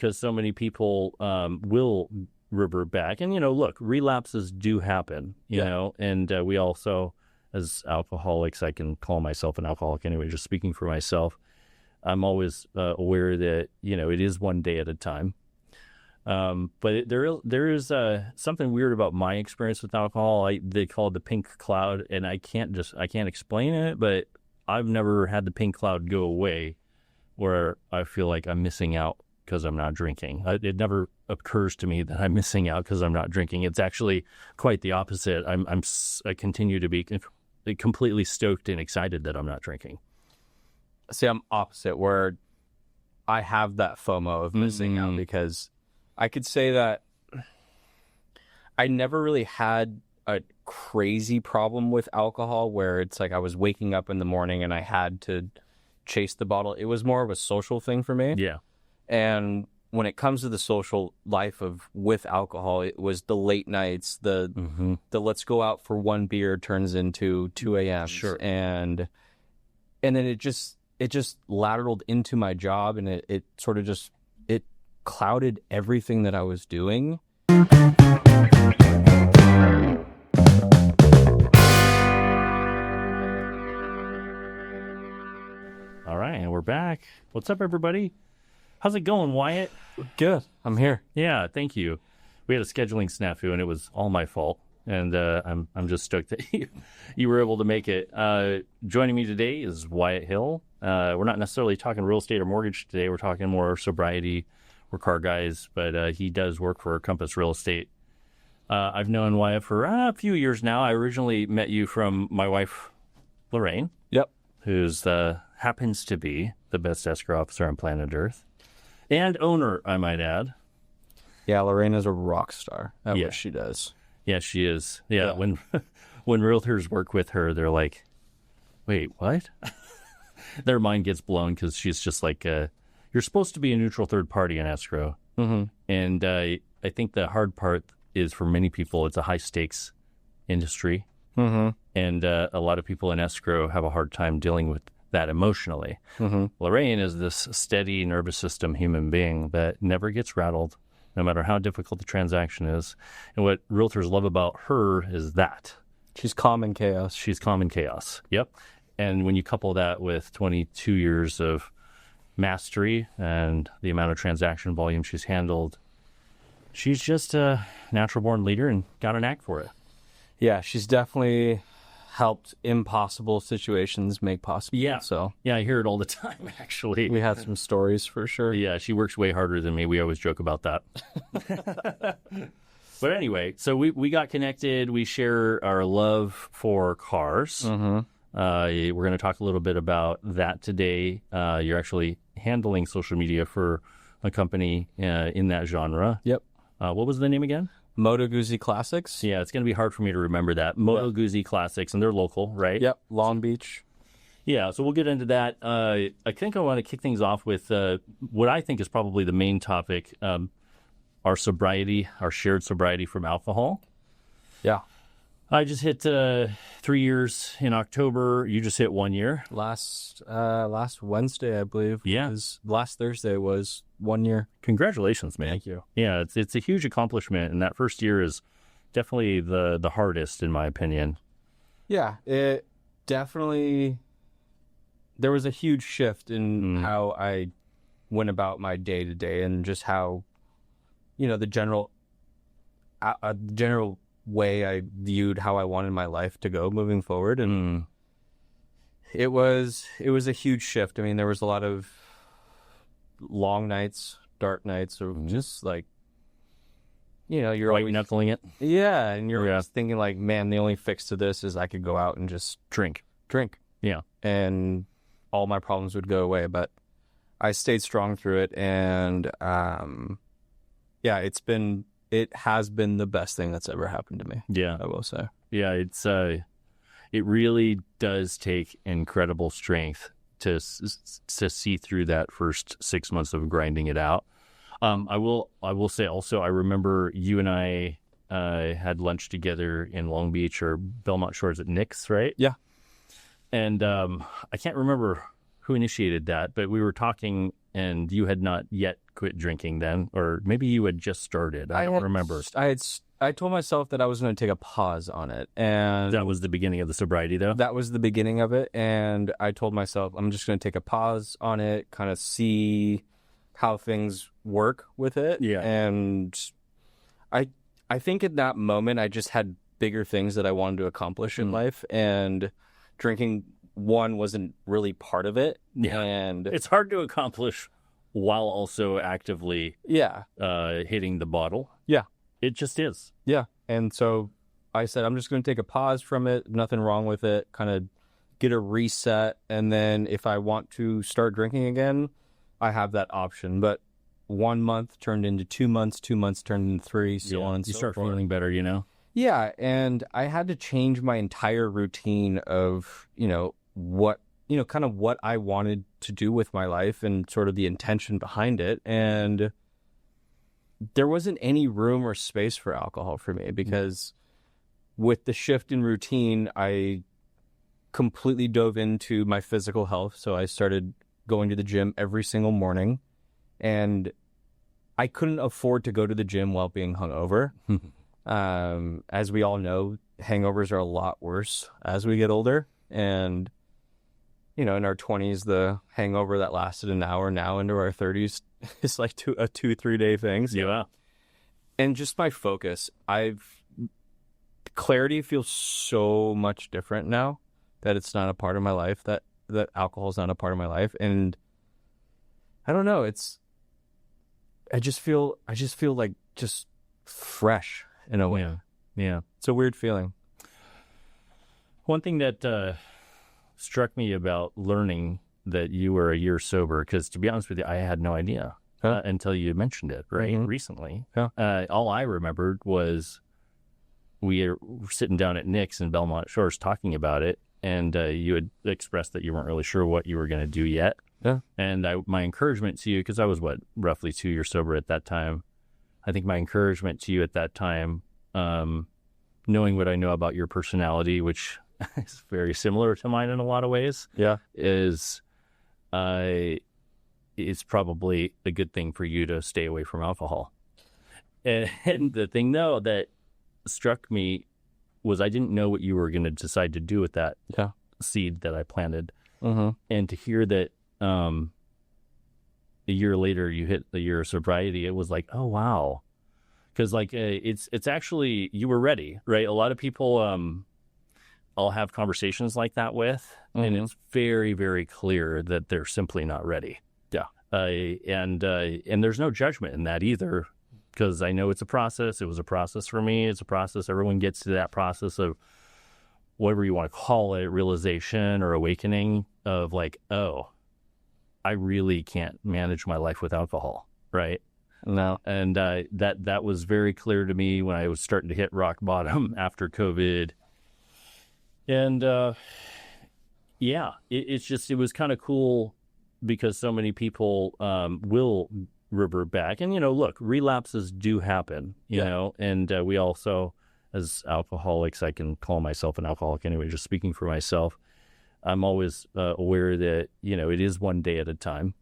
because so many people will revert back. And, look, relapses do happen, you know, and we also, as alcoholics, I can call myself an alcoholic anyway, just speaking for myself. I'm always aware that, it is one day at a time. But there is something weird about my experience with alcohol. They call it the pink cloud, and I can't explain it, but I've never had the pink cloud go away where I feel like I'm missing out because I'm not drinking. It never occurs to me that I'm missing out because I'm not drinking. It's actually quite the opposite. I continue to be completely stoked and excited that I'm not drinking. See, I'm opposite, where I have that FOMO of missing out, because I could say that I never really had a crazy problem with alcohol where it's like I was waking up in the morning and I had to chase the bottle. It was more of a social thing for me. Yeah. And when it comes to the social life with alcohol, it was the late nights, the let's go out for one beer turns into 2 a.m. Sure. And then it just lateraled into my job, and it sort of just clouded everything that I was doing. All right, and we're back. What's up, everybody? How's it going, Wyatt? Good. I'm here. Yeah, thank you. We had a scheduling snafu, and it was all my fault. And I'm just stoked that you were able to make it. Joining me today is Wyatt Hill. We're not necessarily talking real estate or mortgage today. We're talking more sobriety. We're car guys, but he does work for Compass Real Estate. I've known Wyatt for a few years now. I originally met you from my wife, Lorraine. Yep. Who's happens to be the best escrow officer on planet Earth. And owner, I might add. Yeah, Lorraine is a rock star at what she does. Yeah, she is. Yeah. When realtors work with her, they're like, wait, what? Their mind gets blown because she's just like, you're supposed to be a neutral third party in escrow. Mm-hmm. And I think the hard part is, for many people, it's a high stakes industry. Mm-hmm. And a lot of people in escrow have a hard time dealing with that emotionally. Mm-hmm. Lorraine is this steady nervous system human being that never gets rattled, no matter how difficult the transaction is. And what realtors love about her is that. She's calm in chaos. She's calm in chaos. Yep. And when you couple that with 22 years of mastery and the amount of transaction volume she's handled, she's just a natural-born leader and got a knack for it. Yeah, she's definitely helped impossible situations make possible. Yeah. So yeah, I hear it all the time, actually. We had some stories for sure. Yeah, she works way harder than me. We always joke about that. But anyway, so we got connected. We share our love for cars. Mm-hmm. We're going to talk a little bit about that today. You're actually handling social media for a company in that genre. Yep. What was the name again? Moto Guzzi Classics. Yeah, it's going to be hard for me to remember that. Moto Guzzi Classics, and they're local, right? Yep, Long Beach. Yeah, so we'll get into that. I think I want to kick things off with what I think is probably the main topic, our sobriety, our shared sobriety from alcohol. Yeah. I just hit 3 years in October. You just hit 1 year. Last Wednesday, I believe. Yeah. Last Thursday was 1 year. Congratulations, man. Thank you. Yeah, it's a huge accomplishment, and that first year is definitely the hardest, in my opinion. Yeah, it definitely... There was a huge shift in how I went about my day-to-day, and just how, the general way I viewed how I wanted my life to go moving forward. And it was a huge shift. I mean, there was a lot of long nights, dark nights, or just like, you're white knuckling it. Yeah, and you're just thinking like, man, the only fix to this is I could go out and just drink. Yeah. And all my problems would go away. But I stayed strong through it, and it has been the best thing that's ever happened to me. Yeah, I will say. Yeah, it really does take incredible strength to see through that first 6 months of grinding it out. I will say also, I remember you and I had lunch together in Long Beach or Belmont Shores at Nick's, right? Yeah. And I can't remember who initiated that, but we were talking and you had not yet quit drinking then, or maybe you had just started. I don't remember. I told myself that I was going to take a pause on it, and That was the beginning of the sobriety, though? that was the beginning of it. And I told myself I'm just going to take a pause on it, kind of see how things work with it. Yeah. And I think at that moment I just had bigger things that I wanted to accomplish in life, and drinking wasn't really part of it. Yeah. And It's hard to accomplish while also actively hitting the bottle. Yeah. It just is. Yeah. And so I said, I'm just going to take a pause from it. Nothing wrong with it. Kind of get a reset. And then if I want to start drinking again, I have that option. But 1 month turned into 2 months, 2 months turned into 3, so on and so forth. You start feeling better, you know? Yeah. And I had to change my entire routine of, kind of what I wanted to do with my life and sort of the intention behind it. And there wasn't any room or space for alcohol for me, because with the shift in routine, I completely dove into my physical health. So I started going to the gym every single morning, and I couldn't afford to go to the gym while being hungover. As we all know, hangovers are a lot worse as we get older. And, in our 20s, the hangover that lasted an hour, now into our 30s, is like a 2-3 day thing. So. Yeah. And just my focus, clarity feels so much different now that it's not a part of my life, that alcohol is not a part of my life. And I don't know, I just feel like just fresh in a way. Yeah. It's a weird feeling. One thing that struck me about learning that you were a year sober, because to be honest with you, I had no idea until you mentioned it recently. Yeah. All I remembered was we were sitting down at Nick's in Belmont Shores talking about it, and you had expressed that you weren't really sure what you were going to do yet. Yeah. And my encouragement to you, because I was roughly 2 years sober at that time, I think my encouragement to you at that time, knowing what I know about your personality, which is very similar to mine in a lot of ways, is it's probably a good thing for you to stay away from alcohol. And the thing, though, that struck me was I didn't know what you were going to decide to do with that seed that I planted. And to hear that a year later you hit the year of sobriety, it was like, oh, wow. Because it's actually, you were ready, right? A lot of people I'll have conversations like that with, and it's very, very clear that they're simply not ready. Yeah. And there's no judgment in that either, because I know it's a process. It was a process for me. It's a process. Everyone gets to that process of whatever you want to call it, realization or awakening of like, oh, I really can't manage my life with alcohol, right? No. And that was very clear to me when I was starting to hit rock bottom after COVID. And it was kind of cool because so many people will revert back. And, look, relapses do happen, you know, and we also, as alcoholics, I can call myself an alcoholic anyway, just speaking for myself. I'm always aware that, it is one day at a time.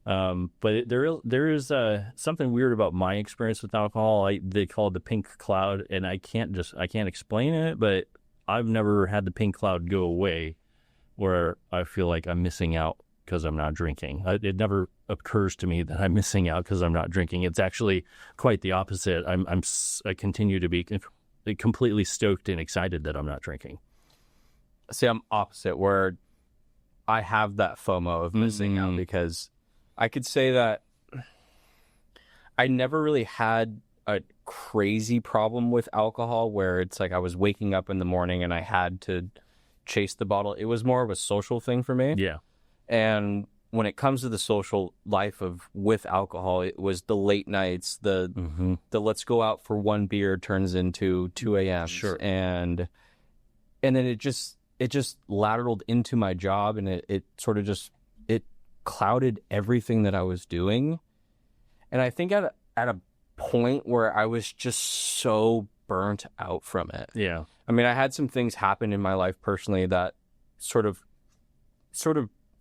But there is something weird about my experience with alcohol. They call it the pink cloud, and I can't explain it, but I've never had the pink cloud go away where I feel like I'm missing out because I'm not drinking. It never occurs to me that I'm missing out because I'm not drinking. It's actually quite the opposite. I continue to be completely stoked and excited that I'm not drinking. See, I'm opposite, where I have that FOMO of missing out, because I could say that I never really had a crazy problem with alcohol where it's like I was waking up in the morning and I had to chase the bottle. It was more of a social thing for me. Yeah. And when it comes to the social life with alcohol, it was the late nights, the let's go out for one beer turns into 2 a.m. Sure. And then it just lateraled into my job, and it sort of just clouded everything that I was doing. And I think at a point where I was just so burnt out from it. Yeah. I mean, I had some things happen in my life personally that sort of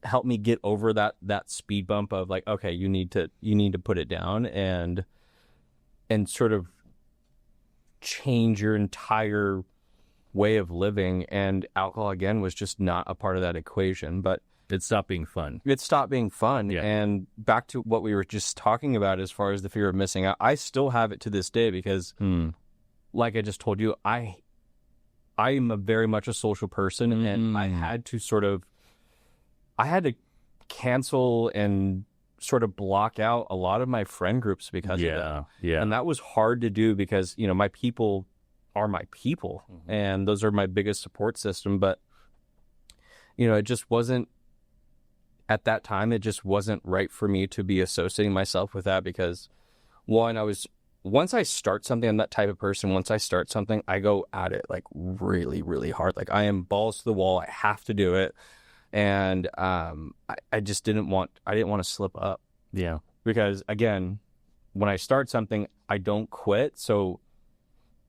helped me get over that speed bump of like, okay, you need to put it down and sort of change your entire way of living. And alcohol, again, was just not a part of that equation. But it stopped being fun. It stopped being fun. Yeah. And back to what we were just talking about as far as the fear of missing out, I still have it to this day because, like I just told you, I am very much a social person, and I had to cancel and sort of block out a lot of my friend groups because of that. Yeah. And that was hard to do because, my people are my people, and those are my biggest support system. But, it just wasn't, at that time, it just wasn't right for me to be associating myself with that because, one, once I start something, I'm that type of person. Once I start something, I go at it like really, really hard. Like I am balls to the wall. I have to do it. And I just didn't want to slip up. Yeah. Because again, when I start something, I don't quit. So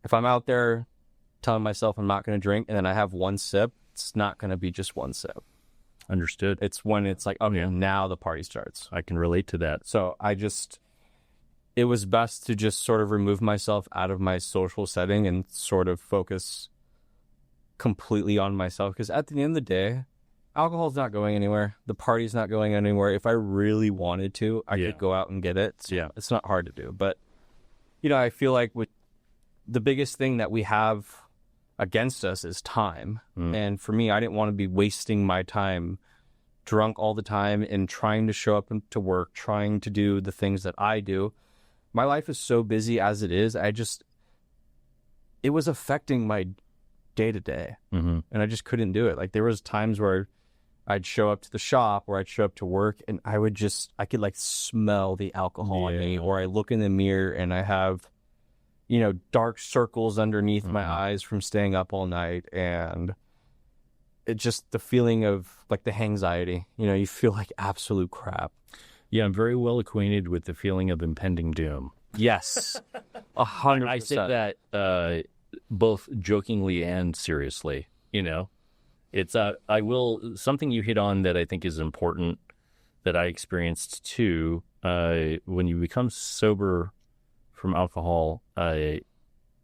if I'm out there telling myself I'm not going to drink and then I have one sip, it's not going to be just one sip. Understood. It's when it's like, okay, now the party starts. I can relate to that. So it was best to just sort of remove myself out of my social setting and sort of focus completely on myself. Because at the end of the day, alcohol's not going anywhere. The party's not going anywhere. If I really wanted to, I could go out and get it. So it's not hard to do. But, I feel like with the biggest thing that we have against us is time. And for me, I didn't want to be wasting my time drunk all the time and trying to show up to work, trying to do the things that I do. My life is so busy as it is. It was affecting my day to day, and I just couldn't do it. Like there was times where I'd show up to the shop or I'd show up to work and I could like smell the alcohol on me, or I look in the mirror and I have, dark circles underneath my eyes from staying up all night. And it just, the feeling of like the anxiety, you feel like absolute crap. Yeah, I'm very well acquainted with the feeling of impending doom. Yes. 100%. I say that both jokingly and seriously, It's something you hit on that I think is important that I experienced too. When you become sober from alcohol,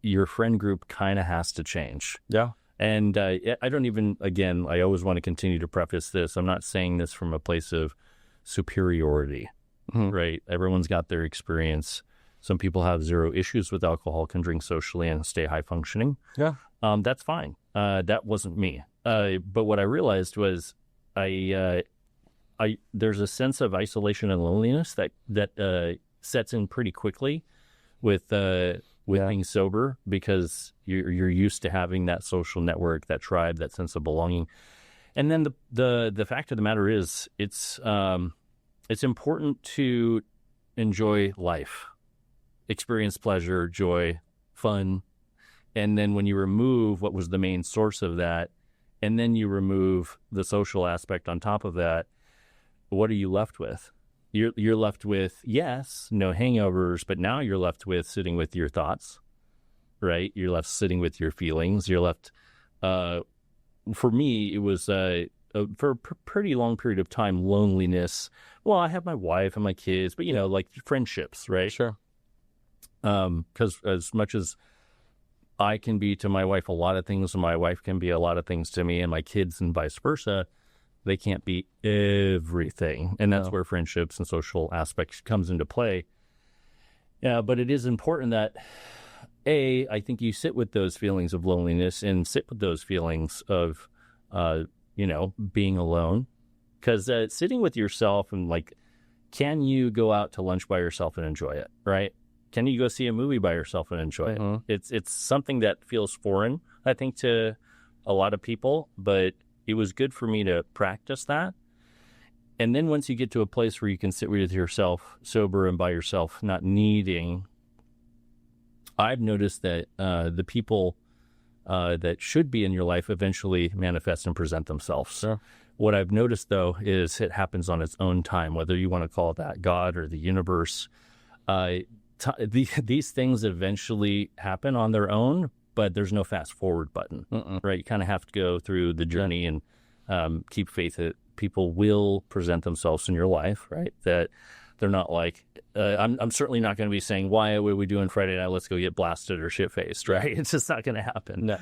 your friend group kind of has to change. Yeah. And I don't even, again, I always want to continue to preface this. I'm not saying this from a place of superiority, right? Everyone's got their experience. Some people have zero issues with alcohol, can drink socially and stay high functioning. Yeah. That's fine. That wasn't me. But what I realized was there's a sense of isolation and loneliness that sets in pretty quickly with being sober, because you're used to having that social network, that tribe, that sense of belonging. And then the fact of the matter is, it's important to enjoy life, experience pleasure, joy, fun. And then when you remove what was the main source of that, and then you remove the social aspect on top of that, what are you left with? You're left with, yes, no hangovers, but now you're left with sitting with your thoughts, right? You're left sitting with your feelings. You're left, for me, it was for a pretty long period of time, loneliness. Well, I have my wife and my kids, but, like friendships, right? Sure. Because as much as I can be to my wife a lot of things, and my wife can be a lot of things to me, and my kids and vice versa, they can't be everything. And that's where friendships and social aspects comes into play. Yeah, but it is important that, I think you sit with those feelings of loneliness and sit with those feelings of, being alone. Because sitting with yourself and can you go out to lunch by yourself and enjoy it, right? Can you go see a movie by yourself and enjoy it? It's something that feels foreign, I think, to a lot of people, but it was good for me to practice that. And then once you get to a place where you can sit with yourself, sober and by yourself, not needing, I've noticed that the people that should be in your life eventually manifest and present themselves. Sure. What I've noticed, though, is it happens on its own time, whether you want to call it that God or the universe. These things eventually happen on their own, but there's no fast forward button, right? You kind of have to go through the journey and keep faith people will present themselves in your life, right? That they're not like, I'm certainly not going to be saying, Wyatt, what are we doing Friday night? Let's go get blasted or shit-faced, right? It's just not going to happen. No.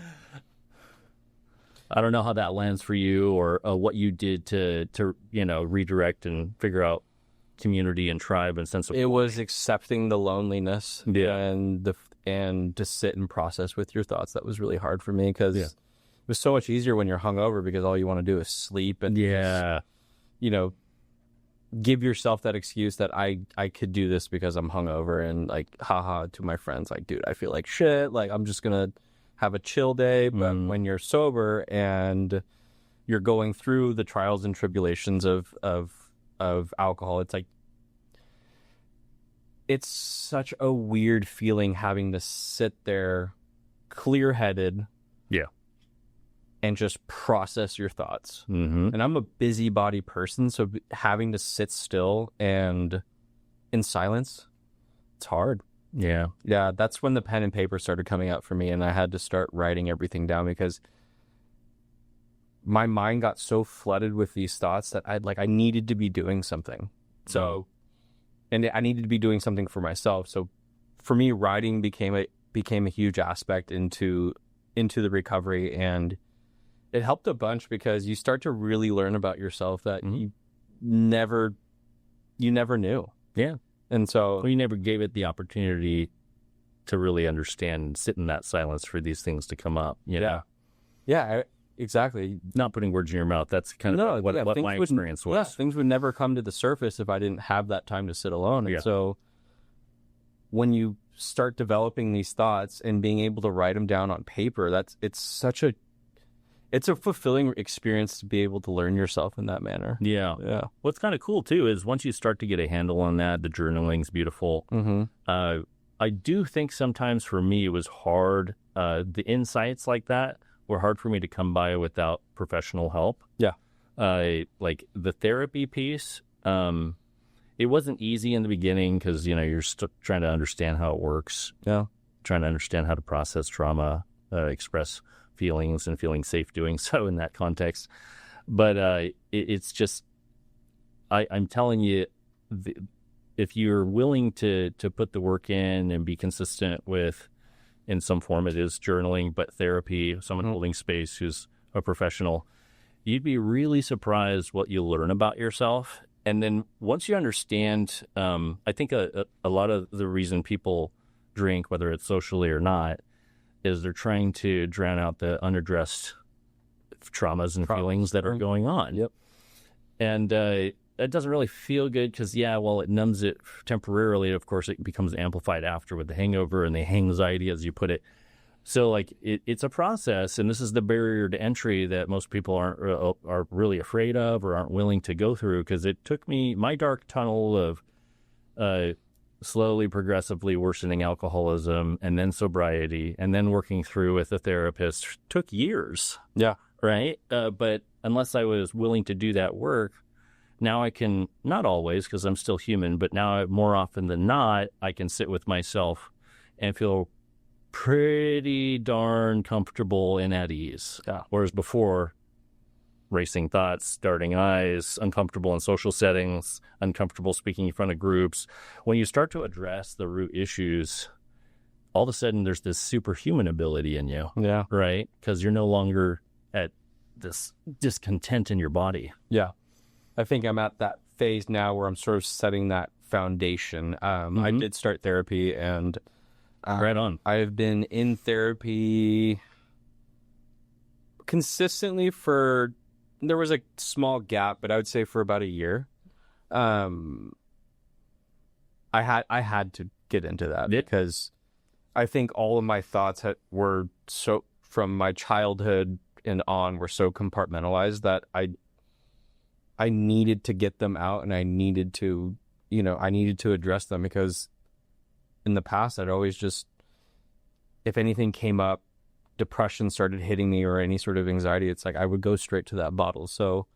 I don't know how that lands for you, or what you did to redirect and figure out community and tribe and sense of. It was accepting the loneliness, and to sit and process with your thoughts. That was really hard for me, because it was so much easier when you're hungover, because all you want to do is sleep and give yourself that excuse that I could do this because I'm hungover, and like, haha, to my friends, like, dude, I feel like shit. Like, I'm just gonna have a chill day. But when you're sober and you're going through the trials and tribulations of alcohol, it's like, it's such a weird feeling having to sit there clear-headed and just process your thoughts. And I'm a busybody person, so having to sit still and in silence, it's hard. Yeah, that's when the pen and paper started coming out for me, and I had to start writing everything down, because my mind got so flooded with these thoughts that I needed to be doing something. So, and I needed to be doing something for myself. So for me, writing became a huge aspect into the recovery, and it helped a bunch, because you start to really learn about yourself that you never knew. Yeah. And so you never gave it the opportunity to really understand and sit in that silence for these things to come up. Exactly. Not putting words in your mouth. That's kind of what my experience was. Yeah, things would never come to the surface if I didn't have that time to sit alone. And so when you start developing these thoughts and being able to write them down on paper, it's a fulfilling experience to be able to learn yourself in that manner. Yeah. What's kind of cool too is once you start to get a handle on that, the journaling's beautiful. I do think sometimes for me it was hard. The insights like that were hard for me to come by without professional help. Like the therapy piece, it wasn't easy in the beginning, because you're trying to understand how it works. Trying to understand how to process trauma, express feelings, and feeling safe doing so in that context. But it's just, I'm telling you, if you're willing to put the work in and be consistent with, in some form it is journaling, but therapy, someone holding space who's a professional, you'd be really surprised what you learn about yourself. And then once you understand, I think a lot of the reason people drink, whether it's socially or not, is they're trying to drown out the unaddressed traumas and feelings that are going on. And it doesn't really feel good, because, it numbs it temporarily. Of course, it becomes amplified after with the hangover and the anxiety, as you put it. So, like, it's a process, and this is the barrier to entry that most people are really afraid of or aren't willing to go through, because it took me, my dark tunnel of slowly, progressively worsening alcoholism, and then sobriety, and then working through with a therapist, took years. Right? But unless I was willing to do that work, now I can, not always, because I'm still human, but now more often than not, I can sit with myself and feel pretty darn comfortable and at ease. Whereas before, racing thoughts, darting eyes, uncomfortable in social settings, uncomfortable speaking in front of groups. When you start to address the root issues, all of a sudden there's this superhuman ability in you. Right? Because you're no longer at this discontent in your body. I think I'm at that phase now where I'm sort of setting that foundation. I did start therapy, and right on. I've been in therapy consistently there was a small gap, but I would say for about a year. I had to get into that because I think all of my thoughts were so, from my childhood and on, were so compartmentalized that I needed to get them out, and I needed to address them, because in the past I'd always just, if anything came up, depression started hitting me or any sort of anxiety, it's like I would go straight to that bottle. So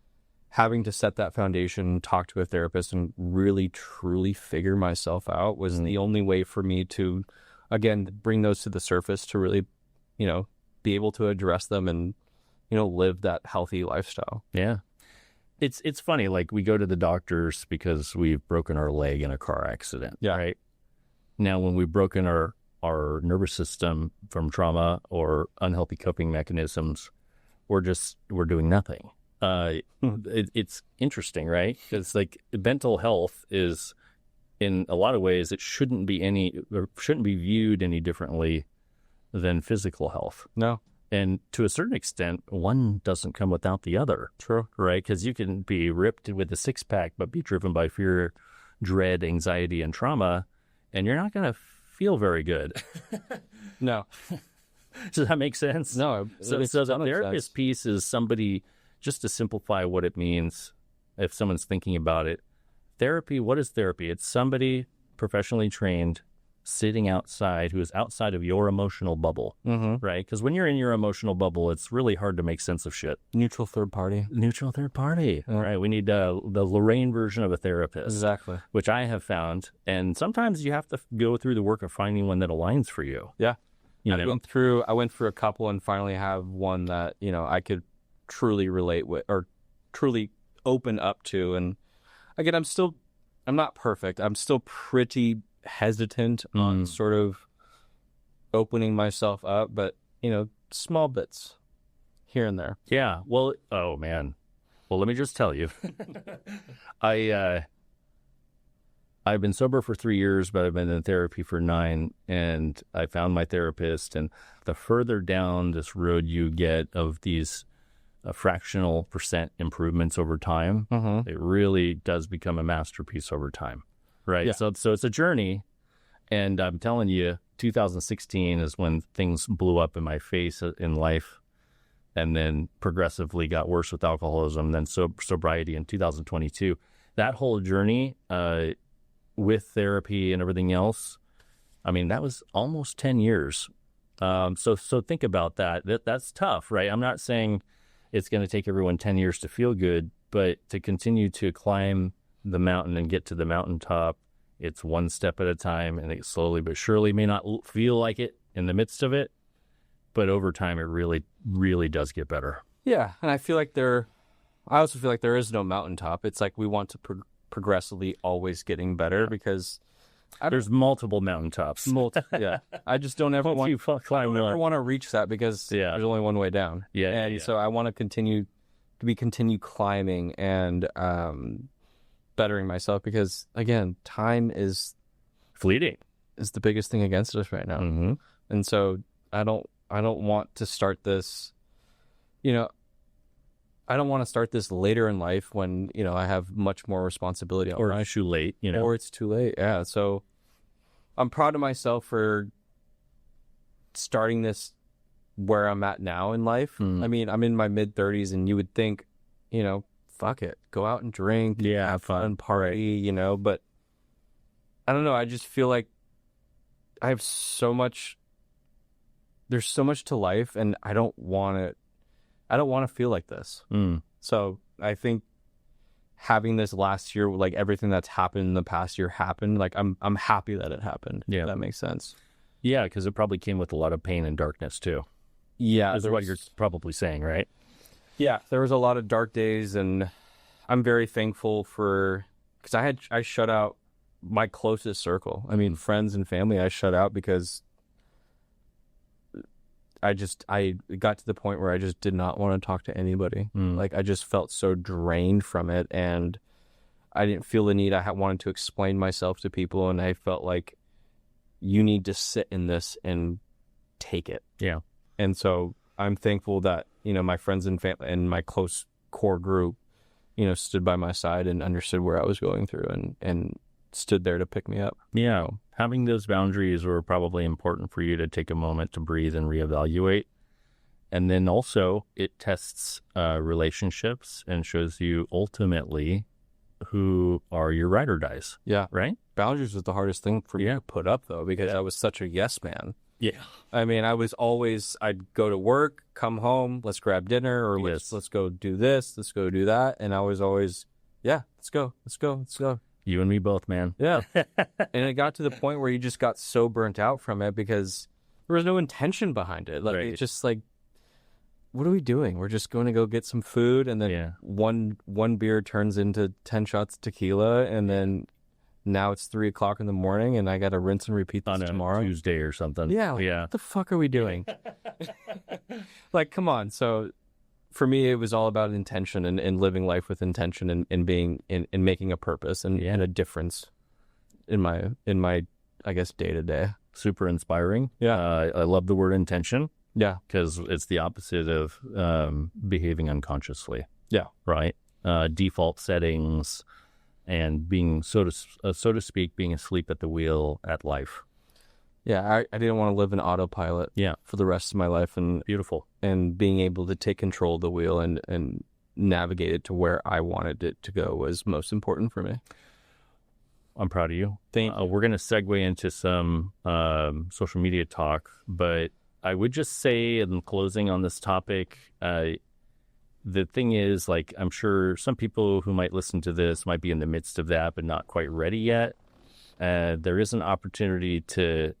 having to set that foundation, talk to a therapist, and really truly figure myself out was the only way for me to, again, bring those to the surface, to really, be able to address them and, live that healthy lifestyle. It's funny. Like we go to the doctors because we've broken our leg in a car accident. Yeah. Right. Now, when we've broken our nervous system from trauma or unhealthy coping mechanisms, we're doing nothing. It's interesting, right? Because like mental health is, in a lot of ways, it shouldn't be viewed any differently than physical health. No. And to a certain extent, one doesn't come without the other. True. Right? Because you can be ripped with a six-pack, but be driven by fear, dread, anxiety, and trauma, and you're not going to feel very good. No. Does that make sense? No. So the therapist piece is somebody, just to simplify what it means, if someone's thinking about it, therapy, what is therapy? It's somebody professionally trained sitting outside who is outside of your emotional bubble, right? Because when you're in your emotional bubble, it's really hard to make sense of shit. Neutral third party. Right? We need the Lorraine version of a therapist. Exactly. Which I have found. And sometimes you have to go through the work of finding one that aligns for you. Yeah. You I know? went through a couple and finally have one that, I could truly relate with or truly open up to. And again, I'm not perfect. I'm still pretty hesitant on sort of opening myself up, but small bits here and there. Yeah. Well, oh man. Well, let me just tell you, I've been sober for 3 years, but I've been in therapy for 9, and I found my therapist. And the further down this road you get of these fractional percent improvements over time, it really does become a masterpiece over time. Right. Yeah. So it's a journey. And I'm telling you, 2016 is when things blew up in my face in life, and then progressively got worse with alcoholism, then sobriety in 2022. That whole journey with therapy and everything else, I mean, that was almost 10 years. So think about that. That's tough, right? I'm not saying it's going to take everyone 10 years to feel good, but to continue to climb the mountain and get to the mountaintop, it's one step at a time, and it slowly but surely may not feel like it in the midst of it, but over time it really, really does get better. Yeah, and I also feel like there is no mountaintop. It's like we want to progressively always getting better, because there's multiple mountaintops. Yeah, I just don't ever want to reach that, because there's only one way down. So I want to continue climbing and bettering myself, because again, time is fleeting, is the biggest thing against us right now. And so I don't want to start this, I don't want to start this later in life when, I have much more responsibility. Or it's too late, Or it's too late, yeah. So I'm proud of myself for starting this where I'm at now in life. I mean, I'm in my mid-30s, and you would think, fuck it, go out and drink, have fun, party, but I don't know. I just feel like I have there's so much to life, and I don't want to feel like this. So I think having this last year, like everything that's happened in the past year happened, like I'm happy that it happened. Yeah. If that makes sense. Yeah. Because it probably came with a lot of pain and darkness too. Yeah. That's what you're probably saying, right? Yeah, there was a lot of dark days, and I'm very thankful because I shut out my closest circle. I mean, friends and family I shut out, because I got to the point where I just did not want to talk to anybody. Like, I just felt so drained from it, and I didn't feel the need. I wanted to explain myself to people, and I felt like you need to sit in this and take it. Yeah. And so I'm thankful that, my friends and family and my close core group, stood by my side and understood where I was going through and stood there to pick me up. Yeah. Having those boundaries were probably important for you to take a moment to breathe and reevaluate. And then also it tests relationships and shows you ultimately who are your ride or dies. Yeah. Right? Boundaries was the hardest thing for me to put up, though, because I was such a yes man. Yeah. I mean, I'd go to work, come home, let's grab dinner, or let's go do this, let's go do that. And I was always, let's go. You and me both, man. Yeah. And it got to the point where you just got so burnt out from it because there was no intention behind it. Like, It's just like, what are we doing? We're just going to go get some food, and then one beer turns into 10 shots of tequila, and then now it's 3:00 in the morning, and I got to rinse and repeat this tomorrow. Tuesday or something. Yeah. What the fuck are we doing? Like, come on. So for me, it was all about intention and living life with intention and being and making a purpose and a difference in my I guess day to day. Super inspiring. Yeah. I love the word intention. Yeah. Because it's the opposite of behaving unconsciously. Yeah. Right. Default settings and being so to speak, being asleep at the wheel at life. Yeah, I didn't want to live in autopilot for the rest of my life. And beautiful. And being able to take control of the wheel and navigate it to where I wanted it to go was most important for me. I'm proud of you. Thank you. We're going to segue into some social media talk, but I would just say in closing on this topic, the thing is, like, I'm sure some people who might listen to this might be in the midst of that, but not quite ready yet. There is an opportunity to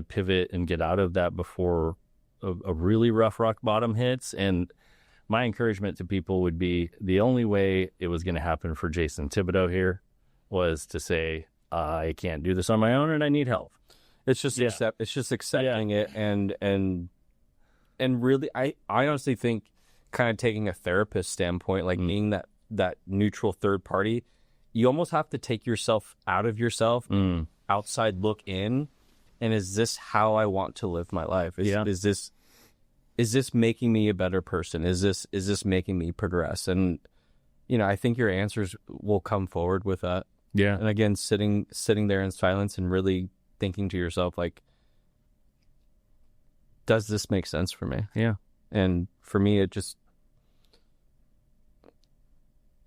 pivot and get out of that before a really rough rock bottom hits. And my encouragement to people would be the only way it was going to happen for Jason Thibodeau here was to say, I can't do this on my own and I need help. It's just accepting it and really I honestly think kind of taking a therapist standpoint, like being that neutral third party, you almost have to take yourself out of yourself, outside look in, and is this how I want to live my life? Is this making me a better person? Is this making me progress? And I think your answers will come forward with that. Yeah. And again, sitting there in silence and really thinking to yourself, like, does this make sense for me? Yeah. And for me, it just,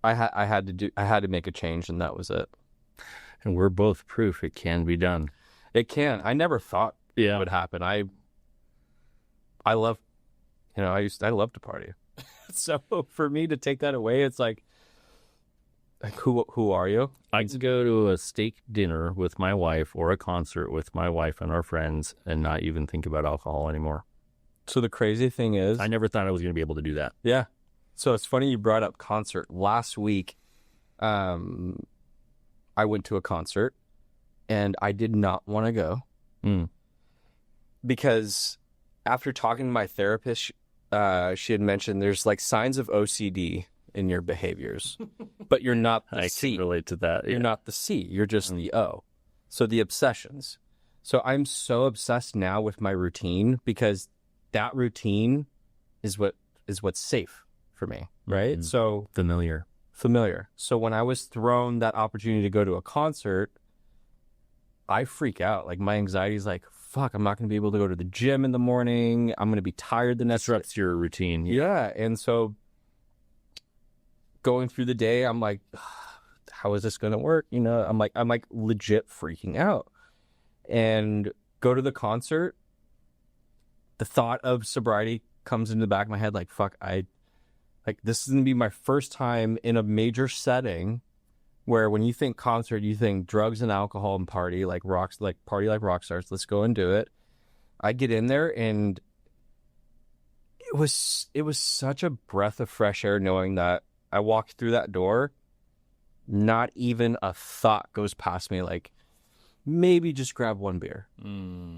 I had to make a change, and that was it. And we're both proof it can be done. It can. I never thought it would happen. I love, I love to party. So for me to take that away, it's like who are you? I could go to a steak dinner with my wife or a concert with my wife and our friends and not even think about alcohol anymore. So the crazy thing is, I never thought I was going to be able to do that. Yeah. So it's funny you brought up concert. Last week, I went to a concert and I did not want to go because after talking to my therapist, she had mentioned there's like signs of OCD in your behaviors, but you're not the C. I can relate to that. You're not the C. You're just the O. So the obsessions. So I'm so obsessed now with my routine because that routine is what's safe for me, right? Mm-hmm. So familiar. So when I was thrown that opportunity to go to a concert, I freak out. Like my anxiety is like, fuck, I'm not going to be able to go to the gym in the morning. I'm going to be tired the next day. Disrupts your routine. Yeah. And so going through the day, I'm like, how is this going to work? I'm like legit freaking out. And go to the concert, the thought of sobriety comes into the back of my head, like, fuck, this is going to be my first time in a major setting where when you think concert, you think drugs and alcohol and party like rock stars. Let's go and do it. I get in there and it was such a breath of fresh air knowing that I walked through that door, not even a thought goes past me like, maybe just grab one beer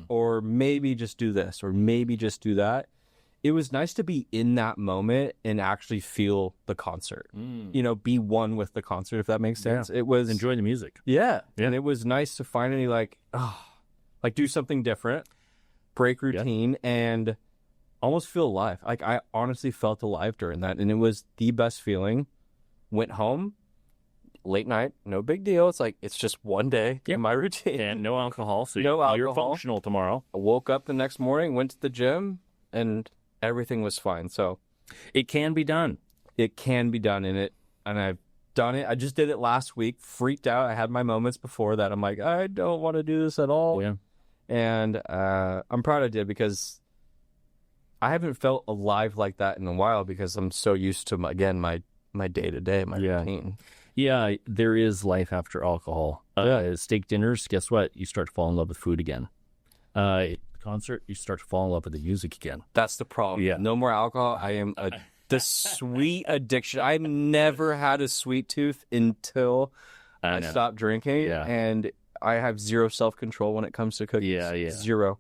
or maybe just do this or maybe just do that. It was nice to be in that moment and actually feel the concert, be one with the concert, if that makes sense. Yeah. It was enjoy the music. Yeah. And it was nice to finally do something different, break routine and almost feel alive. Like I honestly felt alive during that. And it was the best feeling. Went home, late night, no big deal. It's like, it's just one day in my routine. And no alcohol. So you're functional tomorrow. I woke up the next morning, went to the gym, and everything was fine. So it can be done. It can be done and I've done it. I just did it last week, freaked out. I had my moments before that. I'm like, I don't want to do this at all. Yeah. And I'm proud I did because I haven't felt alive like that in a while because I'm so used to, my day-to-day, my routine. Yeah, there is life after alcohol. Steak dinners, guess what? You start to fall in love with food again. concert, you start to fall in love with the music again. That's the problem. Yeah. No more alcohol. I am the sweet addiction. I've never had a sweet tooth until I stopped drinking. Yeah. And I have zero self-control when it comes to cookies. Yeah. Zero.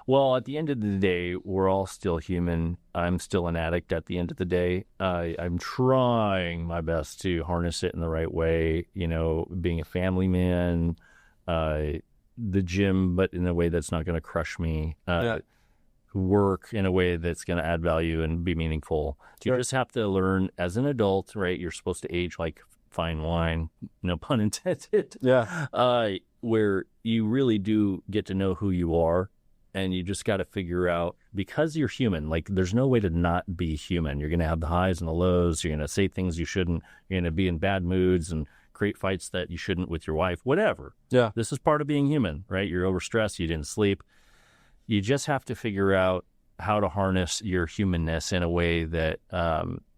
Well, at the end of the day, we're all still human. I'm still an addict at the end of the day. I'm trying my best to harness it in the right way, being a family man, the gym, but in a way that's not going to crush me, work in a way that's going to add value and be meaningful. Sure. You just have to learn as an adult, right? You're supposed to age like fine wine, no pun intended. Yeah. Where you really do get to know who you are. And you just got to figure out, because you're human, like there's no way to not be human. You're going to have the highs and the lows. You're going to say things you shouldn't. You're going to be in bad moods and create fights that you shouldn't with your wife, whatever. Yeah. This is part of being human, right? You're overstressed. You didn't sleep. You just have to figure out how to harness your humanness in a way that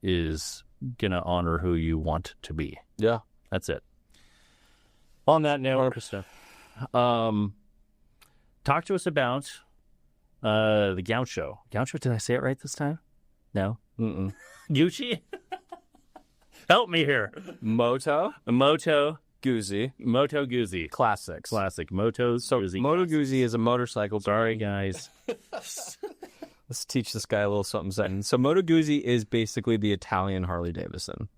is going to honor who you want to be. Yeah. That's it. On that note, 100%. Talk to us about the Gaucho. Gaucho, did I say it right this time? No? Mm-mm. Gucci? Help me here. Moto. Guzzi. Moto Guzzi. Classics. Classic. Guzzi. Moto Guzzi is a motorcycle. Sorry, guys. Let's teach this guy a little something. So Moto Guzzi is basically the Italian Harley Davidson.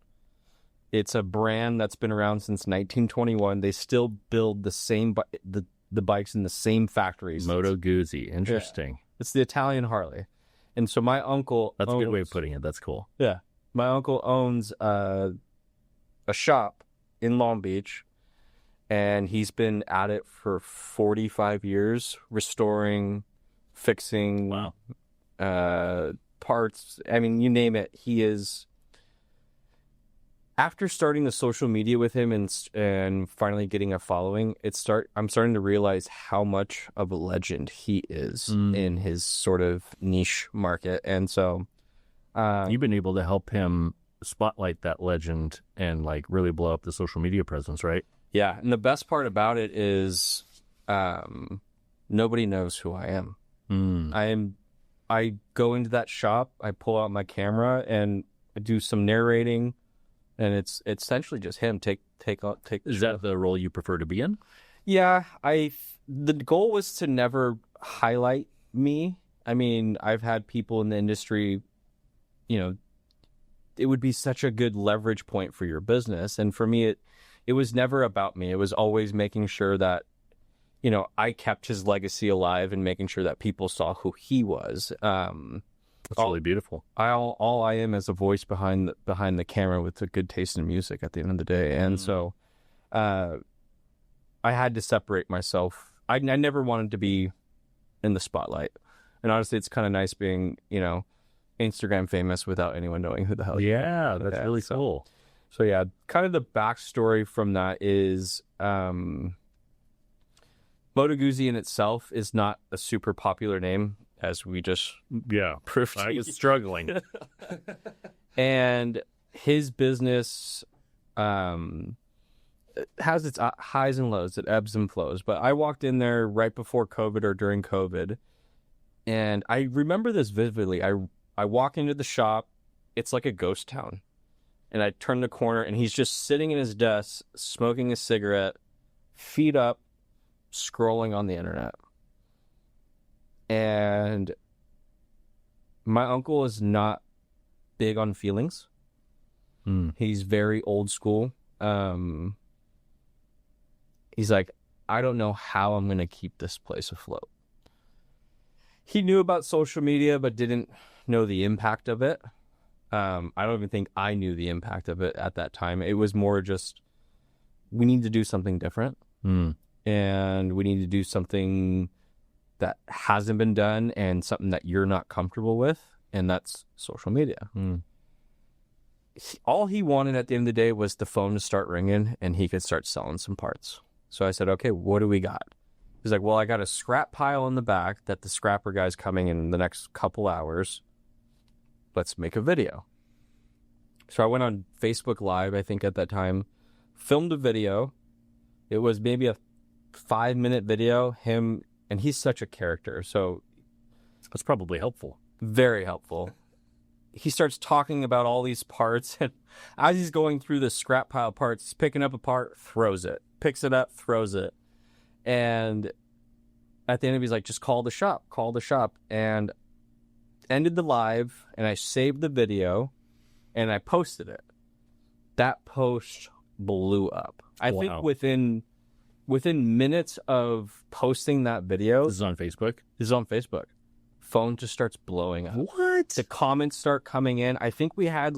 It's a brand that's been around since 1921. They still build the same the bikes in the same factories. Moto Guzzi. Interesting. Yeah. It's the Italian Harley. And so my uncle That's a good way of putting it. That's cool. Yeah. My uncle owns a shop in Long Beach, and he's been at it for 45 years, restoring, fixing parts. I mean, you name it. He is... After starting the social media with him and finally getting a following, I'm starting to realize how much of a legend he is in his sort of niche market. And so you've been able to help him spotlight that legend and like really blow up the social media presence, right? Yeah. And the best part about it is nobody knows who I am. I go into that shop, I pull out my camera, and I do some narrating. And it's essentially just him. Take. Is that the role you prefer to be in? Yeah, the goal was to never highlight me. I mean, I've had people in the industry, it would be such a good leverage point for your business. And for me, it was never about me. It was always making sure that, I kept his legacy alive and making sure that people saw who he was. That's really beautiful. All I am is a voice behind the camera with a good taste in music at the end of the day. And so I had to separate myself. I never wanted to be in the spotlight. And honestly, it's kind of nice being, Instagram famous without anyone knowing who the hell you are. Yeah, that's really cool. So yeah, kind of the backstory from that is Moto Guzzi in itself is not a super popular name, as we just proved. I was struggling. And his business has its highs and lows. It ebbs and flows. But I walked in there right before COVID or during COVID, and I remember this vividly. I walk into the shop. It's like a ghost town. And I turn the corner, and he's just sitting in his desk, smoking a cigarette, feet up, scrolling on the internet. And my uncle is not big on feelings. He's very old school. He's like, I don't know how I'm going to keep this place afloat. He knew about social media, but didn't know the impact of it. I don't even think I knew the impact of it at that time. It was more just, we need to do something different. And we need to do something that hasn't been done and something that you're not comfortable with, and that's social media. All he wanted at the end of the day was the phone to start ringing and he could start selling some parts. So I said, okay, what do we got? He's like, well, I got a scrap pile in the back that the scrapper guy's coming in the next couple hours. Let's make a video. So I went on Facebook Live, I think at that time, filmed a video. It was maybe a 5-minute video, him. And he's such a character. So That's probably helpful. Very helpful. He starts talking about all these parts, and as he's going through the scrap pile of parts, he's picking up a part, throws it, picks it up, throws it. And at the end of it, he's like, just call the shop. And ended the live, and I saved the video, and I posted it. That post blew up. I think within minutes of posting that video. This is on Facebook? Phone just starts blowing up. What? The comments start coming in. I think we had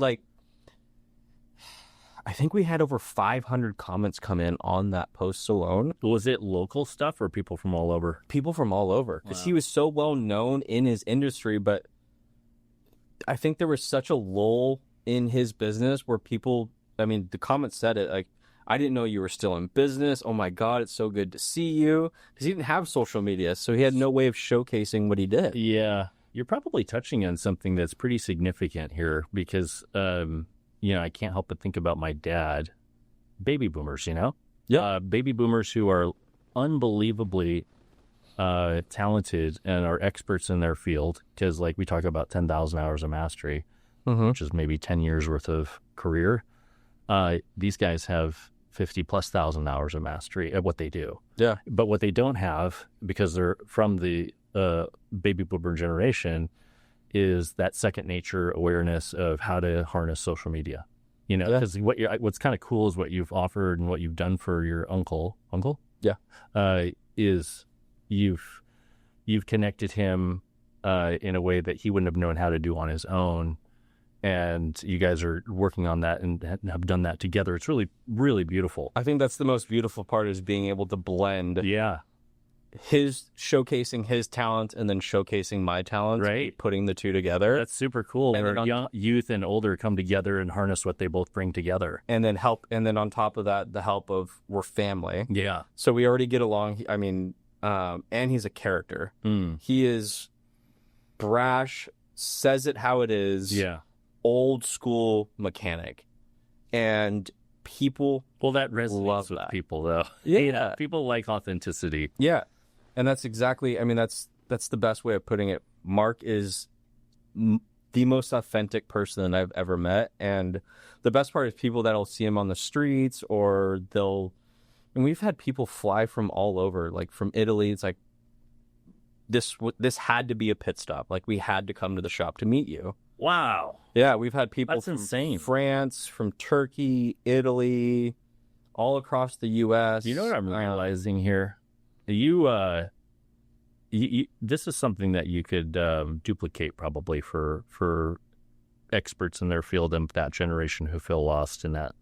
over 500 comments come in on that post alone. Was it local stuff or people from all over? People from all over. Because he was so well known in his industry, but I think there was such a lull in his business where people, I mean, the comments said it, like, I didn't know you were still in business. Oh my God, it's so good to see you. Because he didn't have social media, so he had no way of showcasing what he did. Yeah. You're probably touching on something that's pretty significant here because, I can't help but think about my dad. Baby boomers, Yeah. Baby boomers who are unbelievably talented and are experts in their field because, like, we talk about 10,000 hours of mastery, which is maybe 10 years worth of career. These guys have 50+ thousand hours of mastery at what they do. Yeah. But what they don't have, because they're from the baby boomer generation, is that second nature awareness of how to harness social media. Because what's kind of cool is what you've offered and what you've done for your uncle. Yeah. Is you've connected him in a way that he wouldn't have known how to do on his own. And you guys are working on that and have done that together. It's really, really beautiful. I think that's the most beautiful part, is being able to blend showcasing his talent and then showcasing my talent, right? Putting the two together. That's super cool. And where young youth and older come together and harness what they both bring together. And then on top of that, the help of we're family. Yeah. So we already get along. I mean, and he's a character. He is brash, says it how it is. Yeah. Old school mechanic, and people that resonates love with that. People, though. Yeah. People like authenticity. Yeah, and that's exactly. I mean, that's the best way of putting it. Mark is the most authentic person that I've ever met, and the best part is people that'll see him on the streets, or and we've had people fly from all over, like from Italy. It's like this had to be a pit stop. Like, we had to come to the shop to meet you. Wow. Yeah, we've had people That's from insane. France, from Turkey, Italy, all across the U.S. You know what I'm realizing here? This is something that you could duplicate probably for experts in their field and that generation who feel lost in that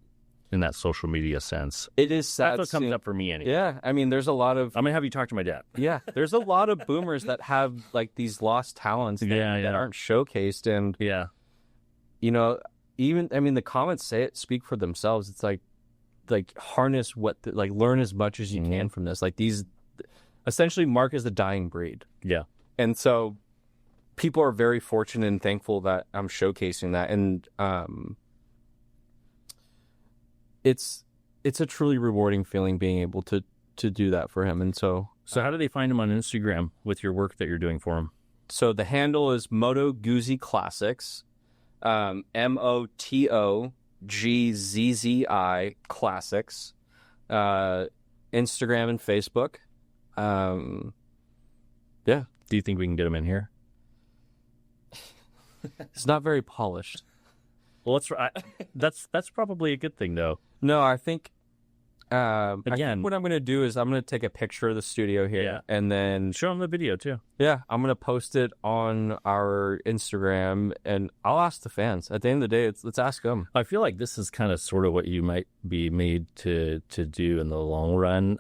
social media sense. It is sad. That's what comes up for me anyway. Yeah, I mean, there's a lot of... I'm going to have you talk to my dad. Yeah, there's a lot of boomers that have, like, these lost talents that aren't showcased. And, even, I mean, the comments speak for themselves. It's like harness learn as much as you can from this. Like, essentially, Mark is the dying breed. Yeah. And so people are very fortunate and thankful that I'm showcasing that. And, it's a truly rewarding feeling being able to do that for him. And so how do they find him on Instagram with your work that you're doing for him? So the handle is Moto Guzzi Classics, MOTO GZZI Classics, Instagram and Facebook. Yeah. Do you think we can get him in here? It's not very polished. Well, that's probably a good thing, though. No, I think Again, I think what I'm going to do is I'm going to take a picture of the studio here, and then show them the video too. Yeah, I'm going to post it on our Instagram, and I'll ask the fans. At the end of the day, let's ask them. I feel like this is kind of sort of what you might be made to do in the long run.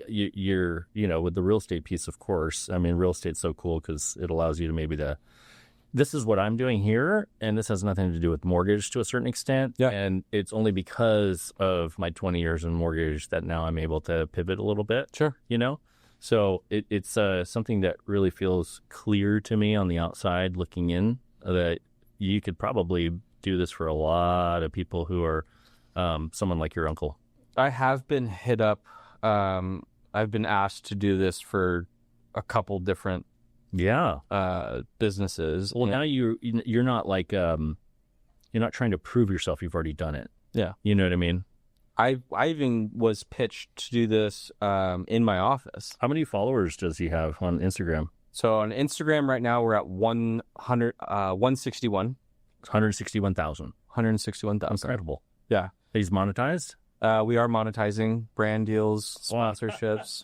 You're with the real estate piece, of course. I mean, real estate's so cool because it allows you to this is what I'm doing here, and this has nothing to do with mortgage to a certain extent. Yeah. And it's only because of my 20 years in mortgage that now I'm able to pivot a little bit. Sure. So it's something that really feels clear to me on the outside looking in, that you could probably do this for a lot of people who are someone like your uncle. I have been hit up. I've been asked to do this for a couple different businesses. Well, now you're not like you're not trying to prove yourself. You've already done it. Yeah. You know what I mean? I even was pitched to do this in my office. How many followers does he have on Instagram? So on Instagram right now, we're at 161. 161,000. 161,000. Incredible. Yeah. He's monetized? We are monetizing brand deals, sponsorships.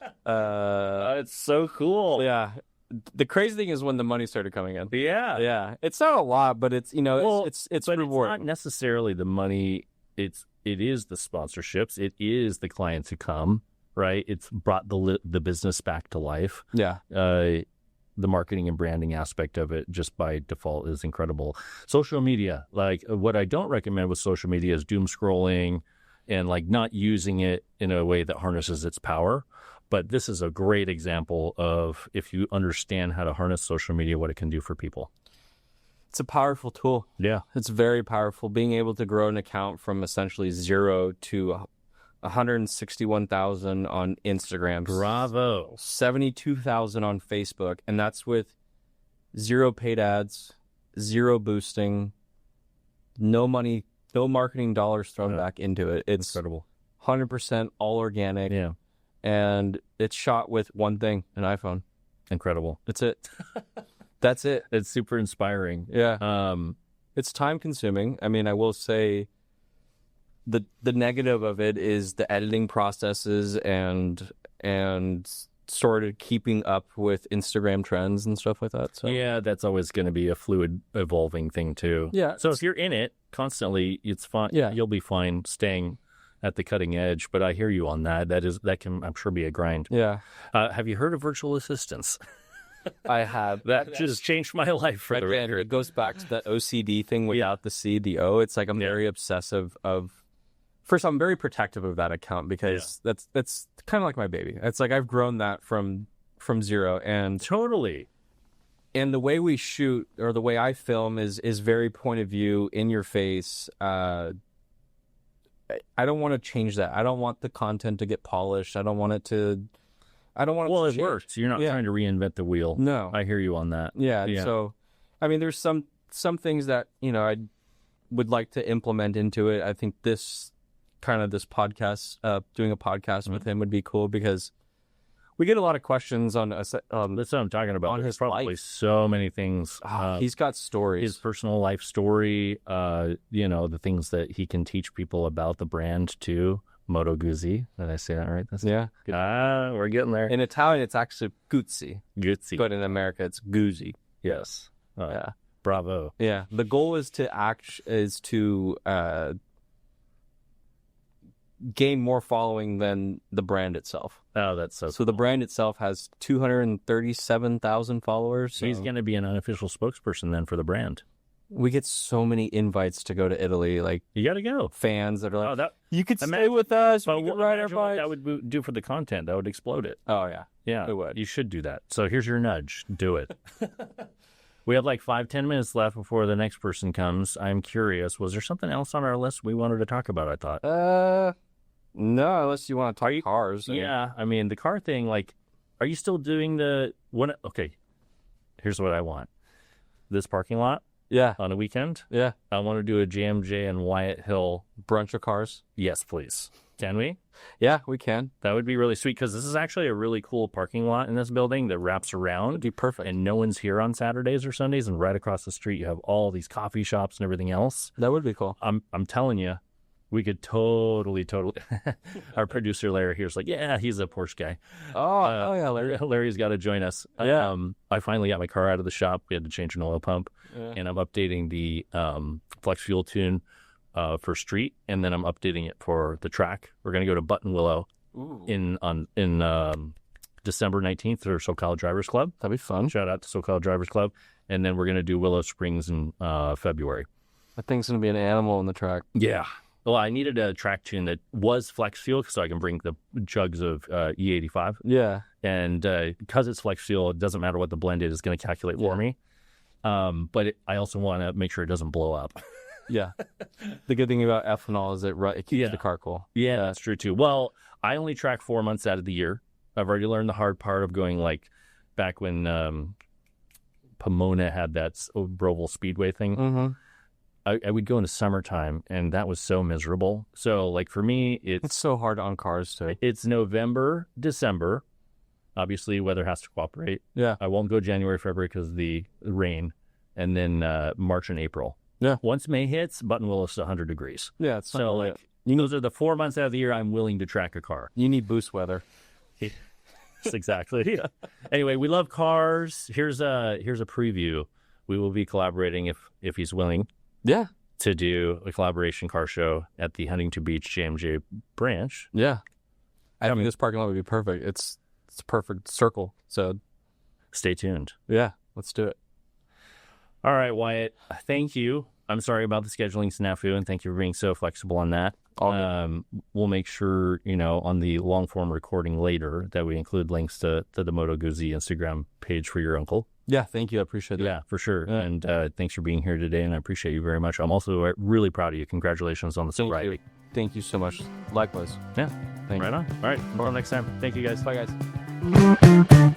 It's so cool. Yeah. The crazy thing is when the money started coming in. Yeah. Yeah. It's not a lot, but it's, it's but rewarding. It's not necessarily the money. It is the sponsorships. It is the clients who come, right? It's brought the business back to life. Yeah. The marketing and branding aspect of it just by default is incredible. Social media, like what I don't recommend with social media is doom scrolling and like not using it in a way that harnesses its power. But this is a great example of if you understand how to harness social media, what it can do for people. It's a powerful tool. Yeah. It's very powerful. Being able to grow an account from essentially 0 to 161,000 on Instagram. Bravo. 72,000 on Facebook. And that's with 0 paid ads, 0 boosting, no money, no marketing dollars thrown back into it. It's incredible. 100% all organic. Yeah. And it's shot with one thing, an iPhone. Incredible. That's it. That's it. It's super inspiring. Yeah. It's time consuming. I mean, I will say the negative of it is the editing processes and sort of keeping up with Instagram trends and stuff like that. So yeah, that's always going to be a fluid, evolving thing too. Yeah. So if you're in it constantly, it's fine. Yeah. You'll be fine staying at the cutting edge. But I hear you on that. That can, I'm sure, be a grind. Yeah. Have you heard of virtual assistants? I have. That just changed my life for the record. It goes back to that OCD thing without the C, the O. It's like I'm very obsessive of. First, I'm very protective of that account because that's kind of like my baby. It's like I've grown that from 0 and totally. And the way we shoot or the way I film is very point of view, in your face. I don't want to change that. I don't want the content to get polished. I don't want it to. Well, it works. You're not trying to reinvent the wheel. No, I hear you on that. Yeah. So, I mean, there's some things that I would like to implement into it. I think this podcast, doing a podcast with him would be cool because we get a lot of questions on. That's what I'm talking about. On his probably life. So many things. He's got stories. His personal life story. The things that he can teach people about the brand too. Moto Guzzi. Did I say that right? Yeah. We're getting there. In Italian, it's actually Guzzi. Guzzi. But in America, it's Guzzi. Yes. Yeah. Bravo. Yeah. The goal is to gain more following than the brand itself. Oh, that's so cool. The brand itself has 237,000 followers. So he's going to be an unofficial spokesperson then for the brand. We get so many invites to go to Italy. Like, you got to go. Fans that are like, you could stay with us. But we could ride our bikes. That would do for the content. That would explode it. Oh, yeah. Yeah. It would. You should do that. So here's your nudge. Do it. We have like 5-10 minutes left before the next person comes. I'm curious. Was there something else on our list we wanted to talk about, I thought? No, unless you want to talk cars. Yeah. I mean, the car thing, like, are you still doing okay. Here's what I want. This parking lot. Yeah. On a weekend? Yeah. I want to do a JMJ and Wyatt Hill brunch of cars. Yes, please. Can we? Yeah, we can. That would be really sweet because this is actually a really cool parking lot in this building that wraps around. It'd be perfect. And no one's here on Saturdays or Sundays. And right across the street, you have all these coffee shops and everything else. That would be cool. I'm telling you, we could totally. Our producer Larry here's like, yeah, he's a Porsche guy. Oh yeah, Larry. Larry's got to join us. Yeah. I finally got my car out of the shop. We had to change an oil pump, and I'm updating the flex fuel tune for street, and then I'm updating it for the track. We're gonna go to Button Willow in December 19th for SoCal Drivers Club. That'd be fun. Shout out to SoCal Drivers Club, and then we're gonna do Willow Springs in February. That thing's gonna be an animal on the track. Yeah. Well, I needed a track tune that was flex fuel so I can bring the jugs of E85. Yeah. And because it's flex fuel, it doesn't matter what the blend is, it's going to calculate for me. But I also want to make sure it doesn't blow up. Yeah. The good thing about ethanol is it keeps the car cool. Yeah, that's true too. Well, I only track 4 months out of the year. I've already learned the hard part of going like back when Pomona had that Roval Speedway thing. Mm-hmm. I would go in the summertime, and that was so miserable. So, like, for me, It's so hard on cars, too. it's November, December. Obviously, weather has to cooperate. Yeah. I won't go January, February because of the rain, and then March and April. Yeah. Once May hits, Buttonwillow is 100 degrees. Yeah, it's So, like, those are the 4 months out of the year I'm willing to track a car. you need boost weather. Exactly. Yeah. Anyway, we love cars. Here's a preview. We will be collaborating if he's willing. Yeah. To do a collaboration car show at the Huntington Beach JMJ branch. Yeah. I mean, this parking lot would be perfect. It's a perfect circle. So stay tuned. Yeah, let's do it. All right, Wyatt. Thank you. I'm sorry about the scheduling snafu, and thank you for being so flexible on that. We'll make sure, on the long form recording later that we include links to the Moto Guzzi Instagram page for your uncle. Yeah, thank you. I appreciate it. Yeah, for sure. Yeah. And thanks for being here today, and I appreciate you very much. I'm also really proud of you. Congratulations on the sobriety. Thank you so much. Likewise. Yeah. Thank you. Right on. All right. Until next time. Thank you, guys. Bye, guys.